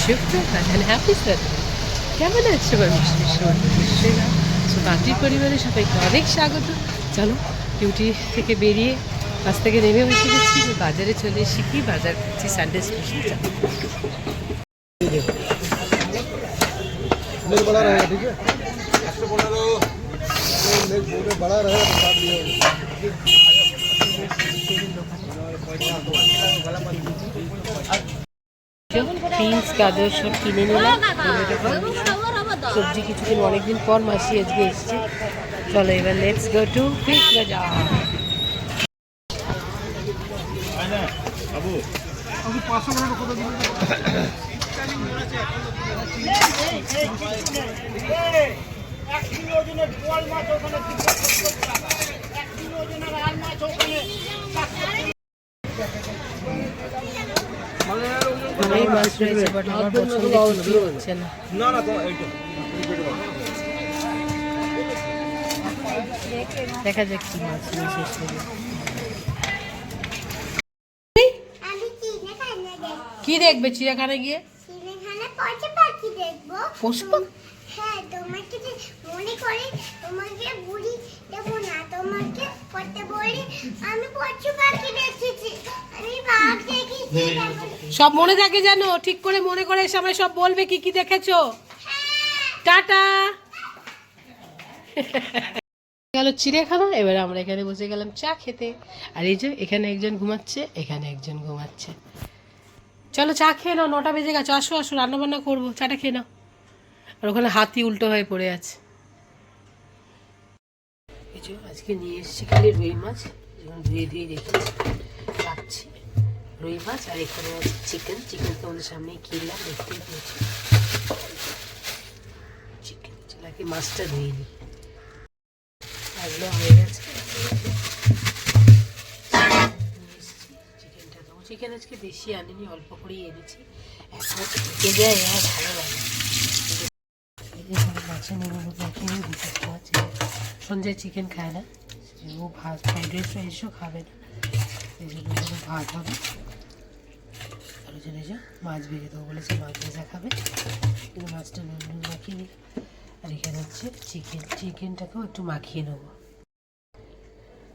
সুপ্রভাত and happy Saturday. কেমন আছো মানুষ? নিশ্চয়ই না। সো বাতির পরিবারের সবাইকে অনেক স্বাগত। চলো ডিউটি থেকে বেরিয়ে বাস থেকে নেমে বসে গেছি, বাজারে চলে এসে কি বাজার করছি সানডে স্পেশাল। চলো बड़ा रहेगा ठीक है 115 बड़ा रहेगा तो साथ लिए বিনস গাজর সব কিনে নিলাম। সবজি কিছুদিন অনেকদিন পর মাসি আজকে এসছে। চলো এবার লেটস গো টু ফিশ বাজার। অনেক মাছ রয়েছে, বাট আমার পছন্দ কিছু হচ্ছে না। দেখা যাক কি মাছ রয়েছে। কি দেখবে চিড়িয়াখানা গিয়ে? পশু পাখি? হ্যাঁ, তোমাকে মনে করে তোমাকে বুড়ি দেবো না, তোমাকে পড়তে বলি আমি পশু পাখি দেখেছি, আমি বাঘ দেখেছি। সব মনে থাকে জানো? ঠিক করে মনে করে সময় সব বলবে কি কি দেখেছো। টাটা। গেল চিড়িয়াখানা, এবার আমরা এখানে বসে গেলাম চা খেতে। আর এই যে এখানে একজন ঘুমাচ্ছে, এখানে একজন ঘুমাচ্ছে। চলো চা খেয়ে নাও, 9টা বেজে গেছে। আসো আসো, রান্না বান্না করবো, চাটা খেয়ে নাও। আর ওখানে হাতি উল্টো হয়ে পড়ে আছে। এই যে আজকে নিয়ে এসেছি খালি রুই মাছ, ধুয়ে ধুয়ে রেখেছি, রাখছি। রুই মাছ আর এখানে আছে চিকেন। চিকেন তো আমাদের সামনেই কিনলাম, দেখতেই পেয়েছি। চিকেন চলাকে মাছটা ধুয়ে নিই, এগুলো হয়ে গেছে। চিকেনটা দেবো। চিকেন আজকে বেশি আনিনি, অল্প করেই এনেছি। এখন থেকে যায় আর ভালো লাগে। মাছে নেবো দিতে আছে। সঞ্জয় চিকেন খায় না, ও ভাত ফ্রাইড রাইসও খাবে না, এই জন্য ভাত হবে। আর ওই জন্য মাছ ভেজে দেবো বলেছে, মাছ ভেজা খাবে। কিন্তু মাছটা নুন মাখিয়ে নিই। আর এখানে হচ্ছে চিকেন। চিকেনটাকেও একটু মাখিয়ে নেবো।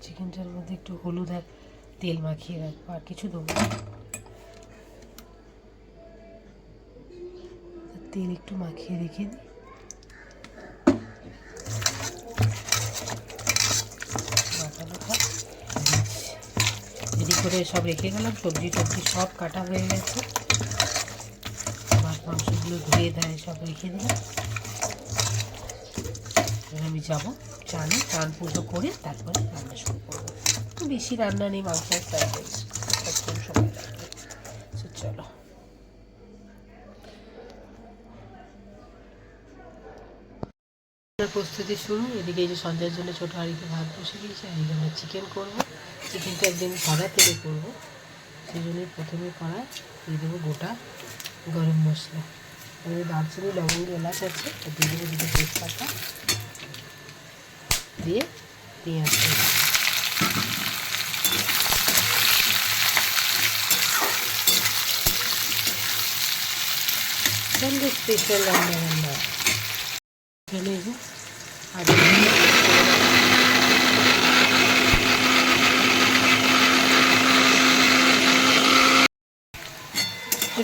চিকেনটার মধ্যে একটু হলুদ আর তেল মাখিয়ে রাখবো, আর কিছু দেবো। তেল একটু মাখিয়ে রেখে দিই। রেডি করে সব রেখে গেলাম। সবজি টবজি সব কাটা হয়ে গেছে, মাছ মাংসগুলো ধুয়ে দেয় সব রেখে দিলাম। আমি যাবো চান পুজো করে তারপরে রান্না শুরু করবো। বেশি রান্না নেই, মাংস ফ্রাইড রাইস সময় লাগবে। চলো প্রস্তুতি শুরু। এদিকে এই যে সন্ধ্যার জন্য ছোটো হাঁড়িতে ভাত বসে দিয়েছি, আর এখানে চিকেন করবো। চিকেনটা একদম সাদা তেলে করবো, সেই জন্যই প্রথমে কড়াই দিয়ে দেবো গোটা গরম মশলা। এবার দারচিনি লবঙ্গ এলাচ আছে, দিয়ে দেবো দুটো তেজপাতা, দিয়ে পেঁয়াজ দেবো। সন্ধ্যে স্পেশাল রান্না এখানে আদা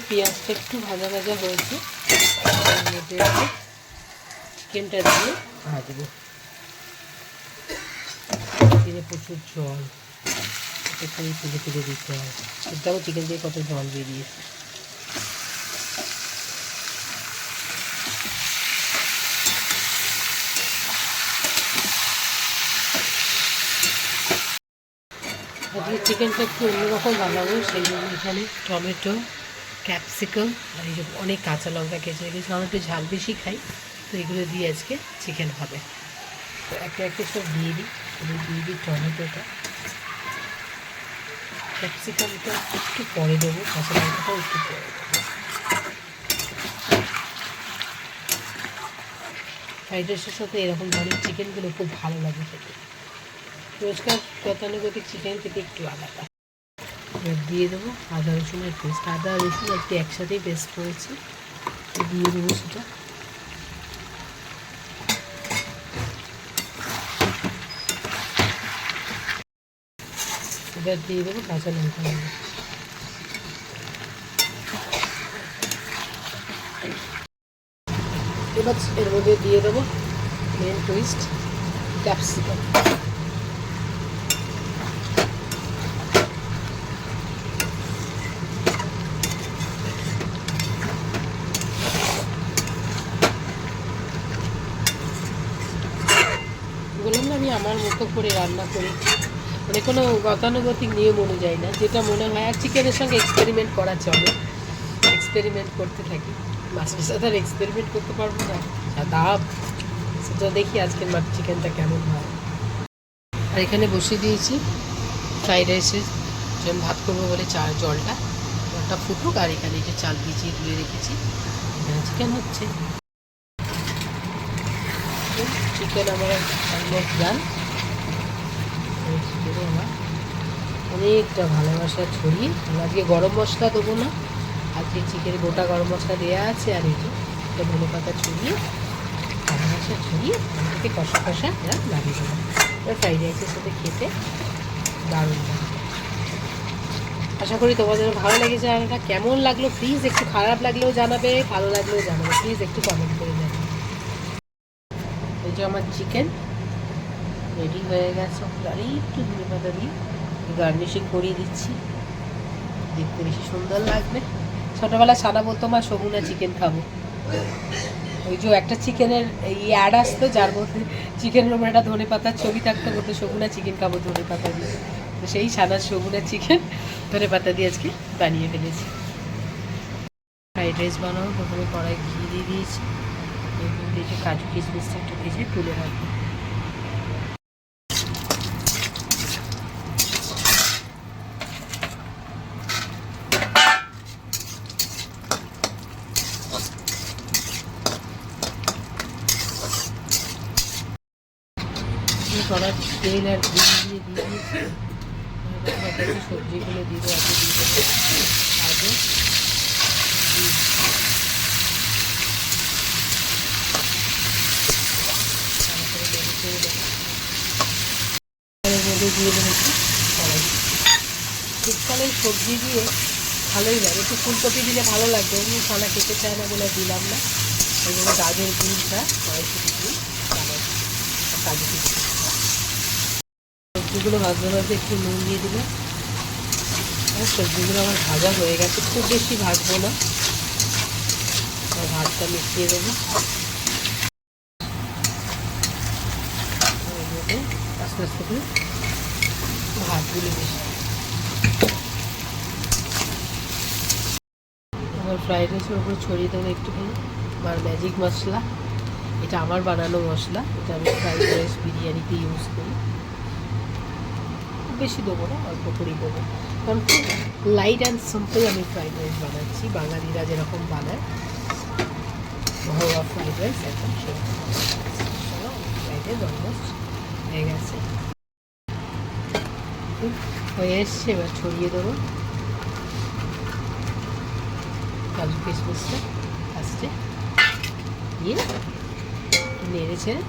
পেঁয়াজটা একটু ভাজা ভাজা হয়েছে, চিকেনটা দিয়ে ভাজবো। চিকেনে প্রচুর জল, তুলে তুলে দিতে হয়। দেখো চিকেন দিয়ে কত জল বেরিয়েছে। আজকে চিকেনটা একটু অন্যরকম বানাবো, সেই জন্য এখানে টমেটো, ক্যাপসিকাম আর এই যে অনেক কাঁচা লঙ্কা কেটে রেখেছি। আমরা একটু ঝাল বেশি খাই, তো এগুলো দিয়ে আজকে চিকেন হবে। তো একটা একটা সব দিয়ে দিই। দিয়ে দিই টমেটোটা, ক্যাপসিকামটা একটু পরে দেবো, কাঁচা লঙ্কাটাও একটু পরে দেবো। ফ্রাইড রাইসের সাথে এরকম ধরনের চিকেনগুলো খুব ভালো লাগে খেতে। রোজকার গতানুগতিক চিকেন খেতে একটু আলাদা। এবার দিয়ে দেবো আদা রসুনের পেস্ট। আদা রসুন একটু একসাথেই পেস্ট করেছি, দিয়ে দেবো সেটা। এবার দিয়ে দেবো কাঁচা লঙ্কা। এবার এর মধ্যে দিয়ে দেবো মেন টুইস্ট, ক্যাপসিকাম। বললাম না আমি আমার মতো করে রান্না করি, মানে কোনো গতানুগতিক নিয়ম অনুযায়ী না, যেটা মনে হয়। আর চিকেনের সঙ্গে এক্সপেরিমেন্ট করা চলে, এক্সপেরিমেন্ট করতে থাকি। মাছের সাথে আর এক্সপেরিমেন্ট করতে পারবো না, দাম সেটা দেখি আজকের চিকেনটা কেমন হয়। আর এখানে বসিয়ে দিয়েছি ফ্রাইড রাইসের জন্য ভাত করবো বলে জলটা ফুটুক। আর এখানে যে চাল ভিজিয়ে ধুয়ে রেখেছি, এখানে চিকেন হচ্ছে। চিকেন আমার অলমোস্ট ডান। চিকেনে আমার অনেকটা ভালোবাসা ছড়িয়ে, আজকে গরম মশলা দেবো না, আজকে চিকেনে গোটা গরম মশলা দেওয়া আছে। আর এই যে একটা ধনে পাতা ছড়িয়ে, ভালোবাসা ছড়িয়ে আমাদেরকে কষা কষা এরা লাগিয়ে দেবো। এবার ফ্রাইড রাইসের সাথে খেতে দারুণ লাগে। আশা করি তোমাদের ভালো লেগেছে। আর এটা কেমন লাগলো প্লিজ একটু, খারাপ লাগলেও জানাবে, ভালো লাগলেও জানাবে, প্লিজ একটু কমেন্ট করে জানাবে। এই যে আমার চিকেন রেডি হয়ে গেছে, আর একটু ধনে পাতা দিয়ে গার্নিশিং করিয়ে দিচ্ছি, দেখতে বেশি সুন্দর লাগবে। ছোটোবেলায় সাদা বলতো মা সগুনা চিকেন খাবো, ওই যে একটা চিকেনের অ্যাড আসতো যার মধ্যে চিকেনের উপর একটা ধনে পাতার ছবি থাকতো, বলতো সগুনা চিকেন খাবো ধনে পাতা দিয়ে। তো সেই সাদা সগুনা চিকেন ধনে পাতা দিয়ে আজকে বানিয়ে ফেলেছি। ফ্রাইড রাইস বানাবো, প্রথমে কড়াই ঘি দিয়ে দিয়েছি, এরপর দিয়েছি কাজু কিশমিশটা একটু ভেজে তুলে রাখবো। কড়ার তেল আর ঘি দিয়ে দিয়েছি, সবজিগুলো দিয়ে দেবো, আগে দিয়ে দেবো আগে মধ্যে দিয়ে দেবো কড়াই। শীতকালে সবজি দিয়ে ভালোই লাগে, একটু ফুলকপি দিলে ভালো লাগবে, এমনি খানা খেতে চায় না বলে দিলাম না। ওই জন্য গাজর গুঁড়টা কড়াইশুটি দিয়ে কাজু কিশমিশ। সবজিগুলো ভাজতে ভাজতে একটু নুন দিয়ে দিলে, আর সবজিগুলো আমার ভাজা হয়ে গেছে, খুব বেশি ভাজবো না, ভাতটা মিশিয়ে দেবো। আস্তে আস্তে করে ভাতগুলো মিশিয়ে আমার ফ্রাইড রাইসের উপরে ছড়িয়ে দেবো একটুখানি আমার ম্যাজিক মশলা। এটা আমার বানানো মশলা, এটা আমি ফ্রাইড রাইস বিরিয়ানিতে ইউজ করি। খুব বেশি দেবো না, অল্প করেই দেবো, কারণ খুব লাইট অ্যান্ড সিম্পল আমি ফ্রাইড রাইস বানাচ্ছি, বাঙালিরা যেরকম বানায় ঘরোয়া ফ্রাইড রাইস, একদম সেরকম ফ্রাইড রাইস অলমোস্ট হয়ে গেছে, হয়ে এসছে। এবার ছড়িয়ে দেবো কাজু কিশমিশটা ফার্স্টে দিয়ে নেড়ে ছেড়ে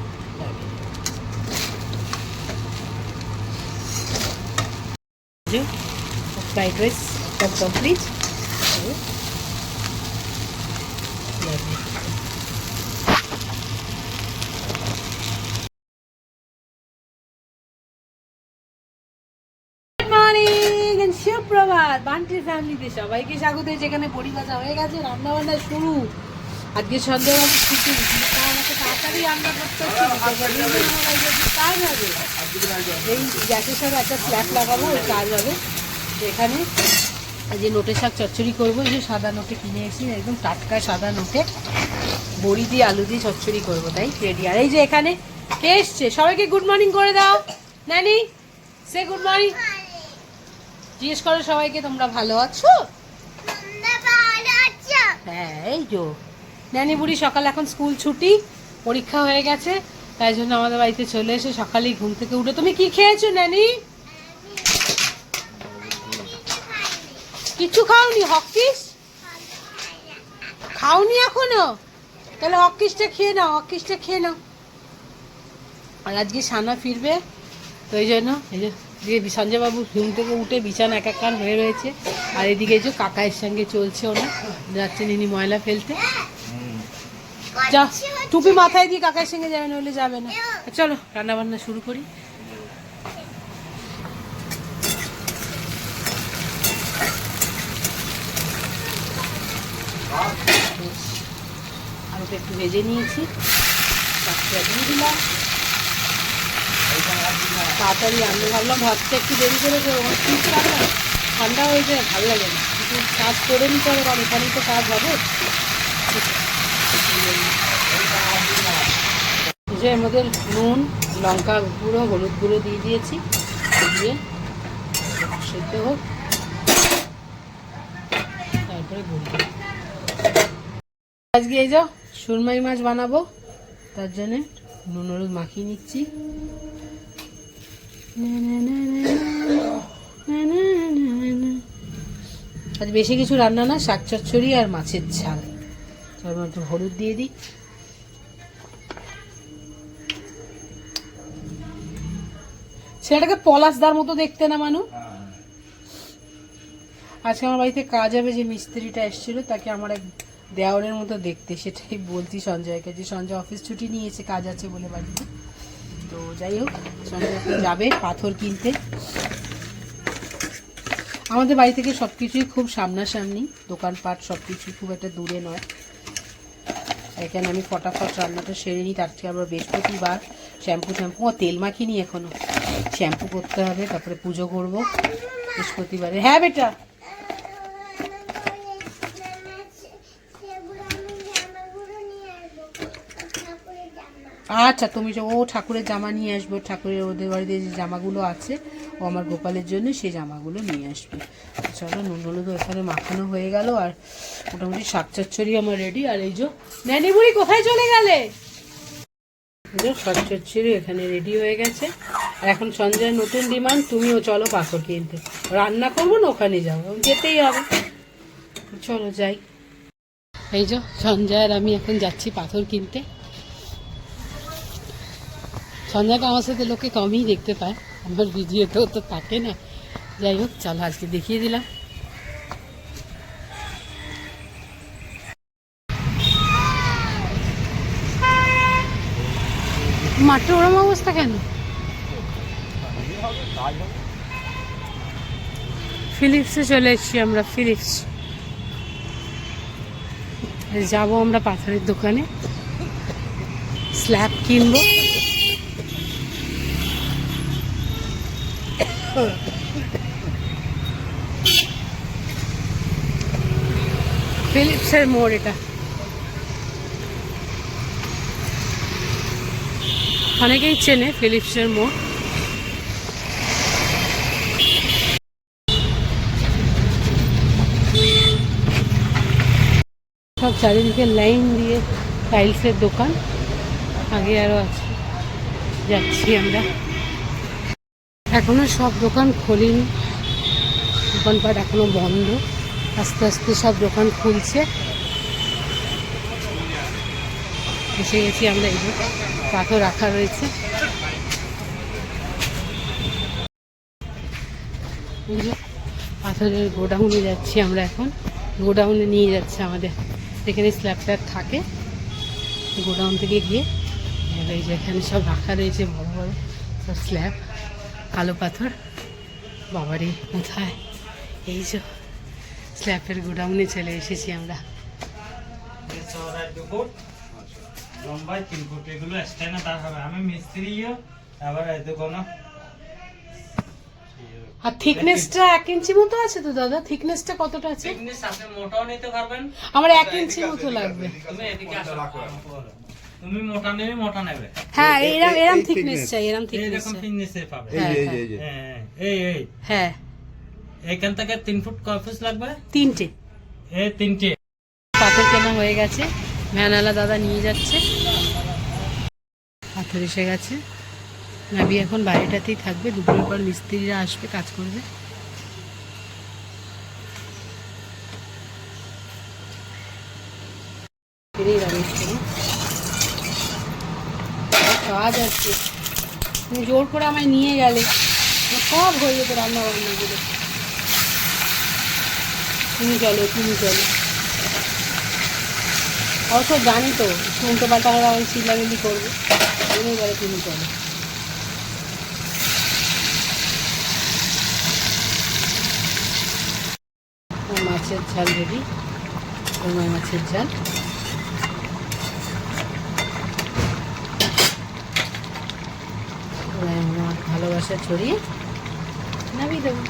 ফ্রাইড রাইস একদম কমপ্লিট। সুপ্রভাত বান্টির ফ্যামিলিতে সবাইকে স্বাগত। যেখানে বড়ি ভাজা হয়ে গেছে, রান্না বান্না শুরু। আজকে সন্ধ্যাবেলা ছুটি, আমাকে তাড়াতাড়ি রান্না করতে কাজ হবে। এই গ্যাসের সাথে একটা স্ল্যাব লাগাবো, ওই কাজ হবে। এখানে যে নোটে শাক চচ্চড়ি করবো, এই যে সাদা নোটে কিনে এসেছি, একদম টাটকা সাদা নোটে বড়ি দিয়ে আলু দিয়ে চচ্চড়ি করবো, তাই রেডি। আর এই যে এখানে কে এসছে, সবাইকে গুড মর্নিং করে দাও। নানি সে গুড মর্নিং, জিজ্ঞেস করো সবাইকে তোমরা ভালো আছো? হ্যাঁ, এই যে ন্যানি বুড়ি সকাল, এখন স্কুল ছুটি, পরীক্ষা হয়ে গেছে, তাই জন্য আমাদের বাড়িতে চলে এসে সকালেই ঘুম থেকে উঠে। তুমি কি খেয়েছো ন্যানি? কিছু খাওনি? হকিস খাওনি এখনো? তাহলে অক্কিসটা খেয়ে নাও, অক্কিসটা খেয়ে নাও। আর আজকে সানা ফিরবে, তো এই জন্য এই যে সঞ্জয়বাবু ঘুম থেকে উঠে বিছানা একাকার হয়ে রয়েছে। আর এদিকে যে কাকায়ের সঙ্গে চলছে, ওনা যাচ্ছে নিনি ময়লা ফেলতে। যা, টুপি মাথায় দিয়ে কাকার সঙ্গে যাবে, নইলে যাবে না। চলো রান্না বান্না শুরু করি। আলুটা একটু ভেজে নিয়েছি, দিয়ে দিলাম। তাড়াতাড়ি আমি ভাবলাম ভাতটা একটু দেরি করে দেবো, ঠিক রাখলাম, ঠান্ডা হয়ে যায়, ভালো লাগে না। কিন্তু কাজ করে নিতে হবে, কারণ এখানেই তো কাজ হবে। যে এর মধ্যে নুন, লঙ্কা গুঁড়ো, হলুদ গুঁড়ো দিয়ে দিয়েছি, দিয়ে সেদ্ধ হোক, তারপরে গুঁড়ো। আজকে এই যাও সুরমাই মাছ বানাবো, তার জন্যে নুন হলুদ মাখিয়ে নিচ্ছি। আজ বেশি কিছু রান্না না, শাক চচ্চড়ি আর মাছের ঝাল। তার মধ্যে হলুদ দিয়ে দিই। ছেলেটাকে পলাশদার মতো দেখতে না মানু? আজকে আমার বাড়িতে কাজ হবে, যে মিস্ত্রিটা এসেছিল তাকে আমার এক দেওয়ারের মতো দেখতে, সেটাই বলছি সঞ্জয়কে, যে সঞ্জয় অফিস ছুটি নিয়েছে, কাজ আছে বলে বাড়িতে। তো যাই হোক, সঞ্জয় যাবে পাথর কিনতে। আমাদের বাড়ি থেকে সব কিছুই খুব সামনাসামনি, দোকানপাট সব কিছুই খুব একটা দূরে নয়। এখানে আমি ফটাফট রান্নাটা সেরে নিই। তার থেকে আবার বৃহস্পতিবার শ্যাম্পু তেল মাখিনি এখনো, শ্যাম্পু করতে হবে, তারপরে পুজো করব বৃহস্পতিবারে। হ্যাঁ বেটা, আচ্ছা তুমি ও ঠাকুরের জামা নিয়ে আসবে, ঠাকুরের ওদের বাড়িতে যে জামাগুলো আছে, ও আমার গোপালের জন্য সেই জামাগুলো নিয়ে আসবে। চলো, নুন হলুদ এখানে মাখানো হয়ে গেল, আর মোটামুটি শাক চচ্চড়ি আমার রেডি। আর এই যে ন্যানি বুড়ি কোথায় চলে গেলে? শাক চচ্চড়ি এখানে রেডি হয়ে গেছে। আর এখন সঞ্জয়ের নতুন ডিমান্ড, তুমিও চলো পাথর কিনতে। রান্না করবো না, ওখানে যাবো, যেতেই হবে। চলো যাই। এই যে সঞ্জয় আর আমি এখন যাচ্ছি পাথর কিনতে। সঞ্জয়কে আমার সাথে লোকে কমই দেখতে পায়, আমার ভিডিওতেও তো থাকে না। যাই হোক, চলো আজকে দেখিয়ে দিলাম। মাঠটা ওরম অবস্থা কেন? ফিলিপসে চলে এসেছি আমরা, ফিলিপস যাবো আমরা পাথরের দোকানে, স্ল্যাব কিনবো। ফিলিপসের মোড় এটা, অনেকেই চেনে ফিলিপসের মোড়। সব চারিদিকে লাইন দিয়ে টাইলসের দোকান, আগে আরো আছে। যাচ্ছি আমরা, এখনো সব দোকান খোলেনি, দোকানপাট এখনো বন্ধ, আস্তে আস্তে সব দোকান খুলছে। এসে গেছি আমরা, এই যে পাথর রাখা রয়েছে। এই যে পাথরের গোডাউনে যাচ্ছি আমরা এখন, গোডাউনে নিয়ে যাচ্ছে আমাদের, যেখানে স্ল্যাবটা থাকে, গোডাউন থেকে গিয়ে এই যে এখানে সব রাখা রয়েছে, বড় বড় সব স্ল্যাব, কালো পাথর। বাবারে কোথায়, এই যে স্ল্যাবের গোডাউনে চলে এসেছি আমরা। আর থিকনেসটা 1 ইঞ্চি মতো আছে তো দাদা? থিকনেসটা কতটা আছে? মোটাও নিতে পারবেন, আমার 1 ইঞ্চি মতো লাগবে। তুমি মোটা নেবে, মোটা নেবে। হ্যাঁ, এরকম থিকনেস চাই, এরকম থিকনেস। এরকম থিকনেসে পাবে। এই হ্যাঁ, এখান থেকে 3 ফুট কপিস লাগবে, 3টে। এই 3টে পাথর কেনা হয়ে গেছে, ভ্যানালা দাদা নিয়ে যাচ্ছে। পাথর এসে গেছে, নাবি এখন বাড়িটাতেই থাকবে, দুপুরের পর মিস্ত্রিরা আসবে, কাজ করবে। ফিরেই রাখিস কাজ আছে, তুমি জোর করে আমায় নিয়ে গেলে সব হয়ে যেত রান্না বান্নাগুলো। তুমি চলো অবশ্য জানি তো উল্টো পাল্টা আমরা ওই চিল্লামিল্লি করবো, এবারে তুমি চলো। মাছের ঝাল রেডি, মাছের ঝাল। ভালোবাসা ছড়িয়ে নামিয়ে দেবো।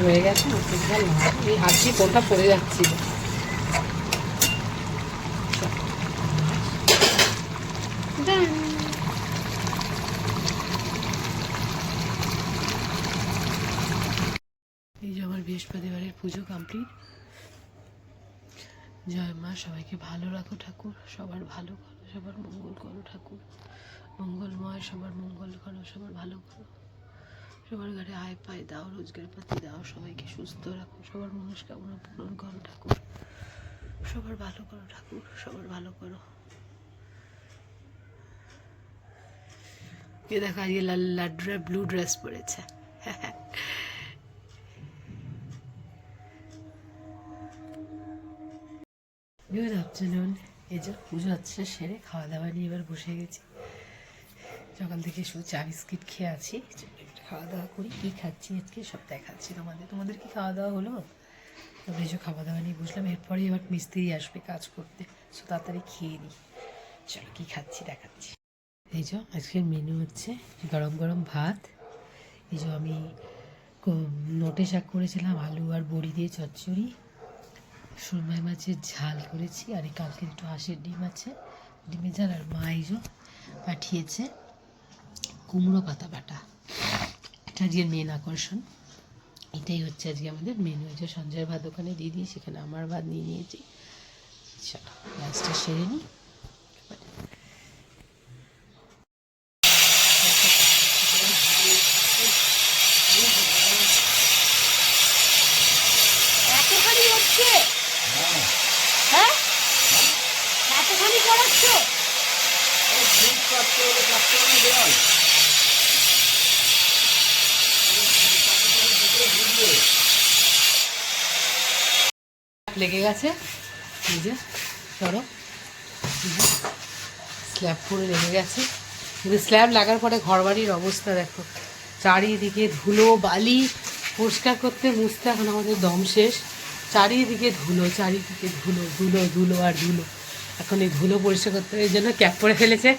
হয়ে গেছে মাছের ঝাল। এই হাত দিয়ে কোনটা পড়ে যাচ্ছিল। এই যে আমার বৃহস্পতিবারের পুজো কমপ্লিট। জয় মা, সবাইকে ভালো রাখো ঠাকুর, সবার ভালো করো, সবার মঙ্গল করো ঠাকুর, মঙ্গলময়, সবার মঙ্গল করো, সবার ভালো করো, সবার ঘরে আয় পায় দাও, রোজগার পাতি দাও, সবাইকে সুস্থ রাখো, সবার মনস্কামনা পূরণ করো ঠাকুর, সবার ভালো করো ঠাকুর, সবার ভালো করো। এ দেখো আজকে লাড্ডুরা ব্লু ড্রেস পরেছে। Good afternoon. এই যে পুজো হচ্ছে সেরে খাওয়া দাওয়া নিয়ে এবার বসে গেছি। সকাল থেকে শুধু চা বিস্কিট খেয়ে আছি, খাওয়া দাওয়া করি। কী খাচ্ছি আজকে সব দেখাচ্ছি তোমাদের কি খাওয়া দাওয়া হলো? তবে এই যে খাওয়া দাওয়া নিয়ে বুঝলাম, এরপরে এবার মিস্ত্রি আসবে কাজ করতে, সো তাড়াতাড়ি খেয়ে নিই। চলো কী খাচ্ছি দেখাচ্ছি। এই যে আজকের মেনু হচ্ছে গরম গরম ভাত। এই যে আমি নোটে শাক করেছিলাম, আলু আর বড়ি দিয়ে চচ্চড়ি, সুরমাই মাছের ঝাল করেছি, আর এই কালকে একটু হাঁসের ডিম আছে, ডিমের ঝাল। আর মা এই যে পাঠিয়েছে কুমড়ো পাতা বাটা, এটা আজকের মেন আকর্ষণ। এটাই হচ্ছে আজকে আমাদের মেনু। এই যে সঞ্জয়ের ভাত ওখানে দিয়ে দিই, সেখানে আমার ভাত নিয়ে নিয়েছি। চলো লাস্টটা সেরে নিই। এতখানি হচ্ছে? হ্যাঁ এতখানি করাচ্ছ? লেগে গেছে, এই যে ধরো স্ল্যাব পুরো লেগে গেছে। কিন্তু স্ল্যাব লাগার পরে ঘরবাড়ির অবস্থা দেখো, চারিদিকে ধুলো বালি, পরিষ্কার করতে মুছতে এখন আমাদের দম শেষ। চারিদিকে ধুলো, চারিদিকে ধুলো ধুলো ধুলো আর ধুলো। এখন এই ধুলো পরিষ্কার করতে এই জন্য ক্যাপ পরে ফেলেছে।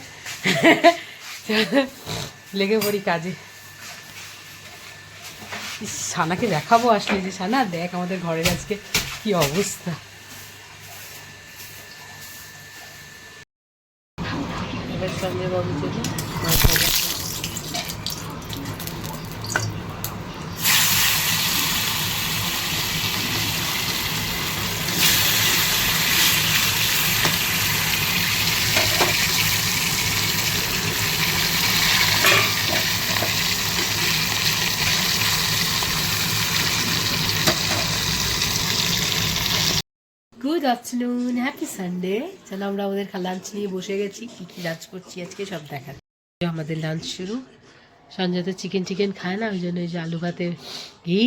লেগে পড়ি কাজে। সানাকে দেখাবো আসলে, যে সানা দেখ আমাদের ঘরের আজকে কি অবস্থা। এবার সঞ্জয় বাবু চলে মাছ ভাজা। Good afternoon, happy Sunday. চলো আমরা আমাদের লাঞ্চ নিয়ে বসে গেছি। কী কী লাঞ্চ করছি আজকে সব দেখাচ্ছি। আমাদের লাঞ্চ শুরু। সঞ্জয় তো চিকেন খায় না, ওই জন্য এই যে আলু ভাতে ঘি,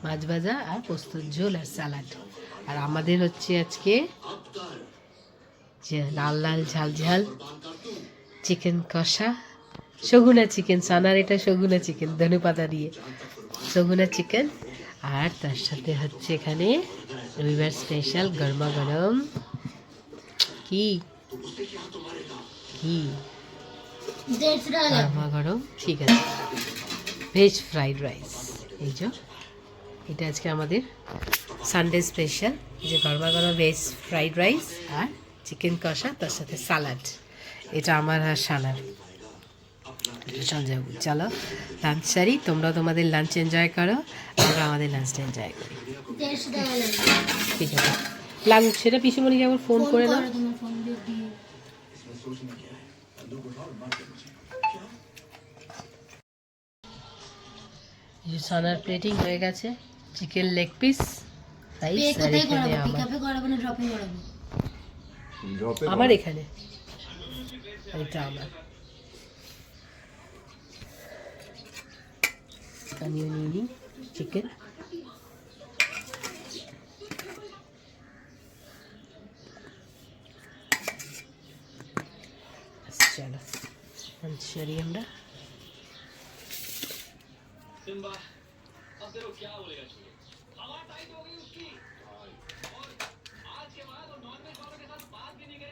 মাছ ভাজা আর পোস্তর ঝোল আর স্যালাড। আর আমাদের হচ্ছে আজকে যে লাল লাল ঝাল ঝাল চিকেন কষা, সগুনা চিকেন। সানার এটা সগুনা চিকেন, ধনে পাতা দিয়ে সগুনা চিকেন। আর তার সাথে হচ্ছে এখানে রবিবার স্পেশাল গরমা গরম কি কি গরমা গরম, ঠিক আছে, ভেজ ফ্রাইড রাইস। এই যে এটা আজকে আমাদের সানডে স্পেশাল, যে গরমা গরম ভেজ ফ্রাইড রাইস আর চিকেন কষা, তার সাথে স্যালাড। এটা আমার আর সানার। সঞ্জয়, চলো লাঞ্চ সারি, তোমরা তোমাদের লাঞ্চ এনজয় করো, আমরা আমাদের লাঞ্চটা এনজয় করি। ঠিক আছে, লাগুক সেটা পিসিমণিকে আবার ফোন করে দাও। এই যে সানার প্লেটিং হয়ে গেছে, চিকেন লেগ পিস রাইস আর কোথায় এখানে করাবো? আমার পিকআপে করাবো না ড্রপিং করাবো? আমার এখানে এটা আমার আমিও নিয়ে নিই চিকেন। চলো মাঞ্চুরিয়ানটা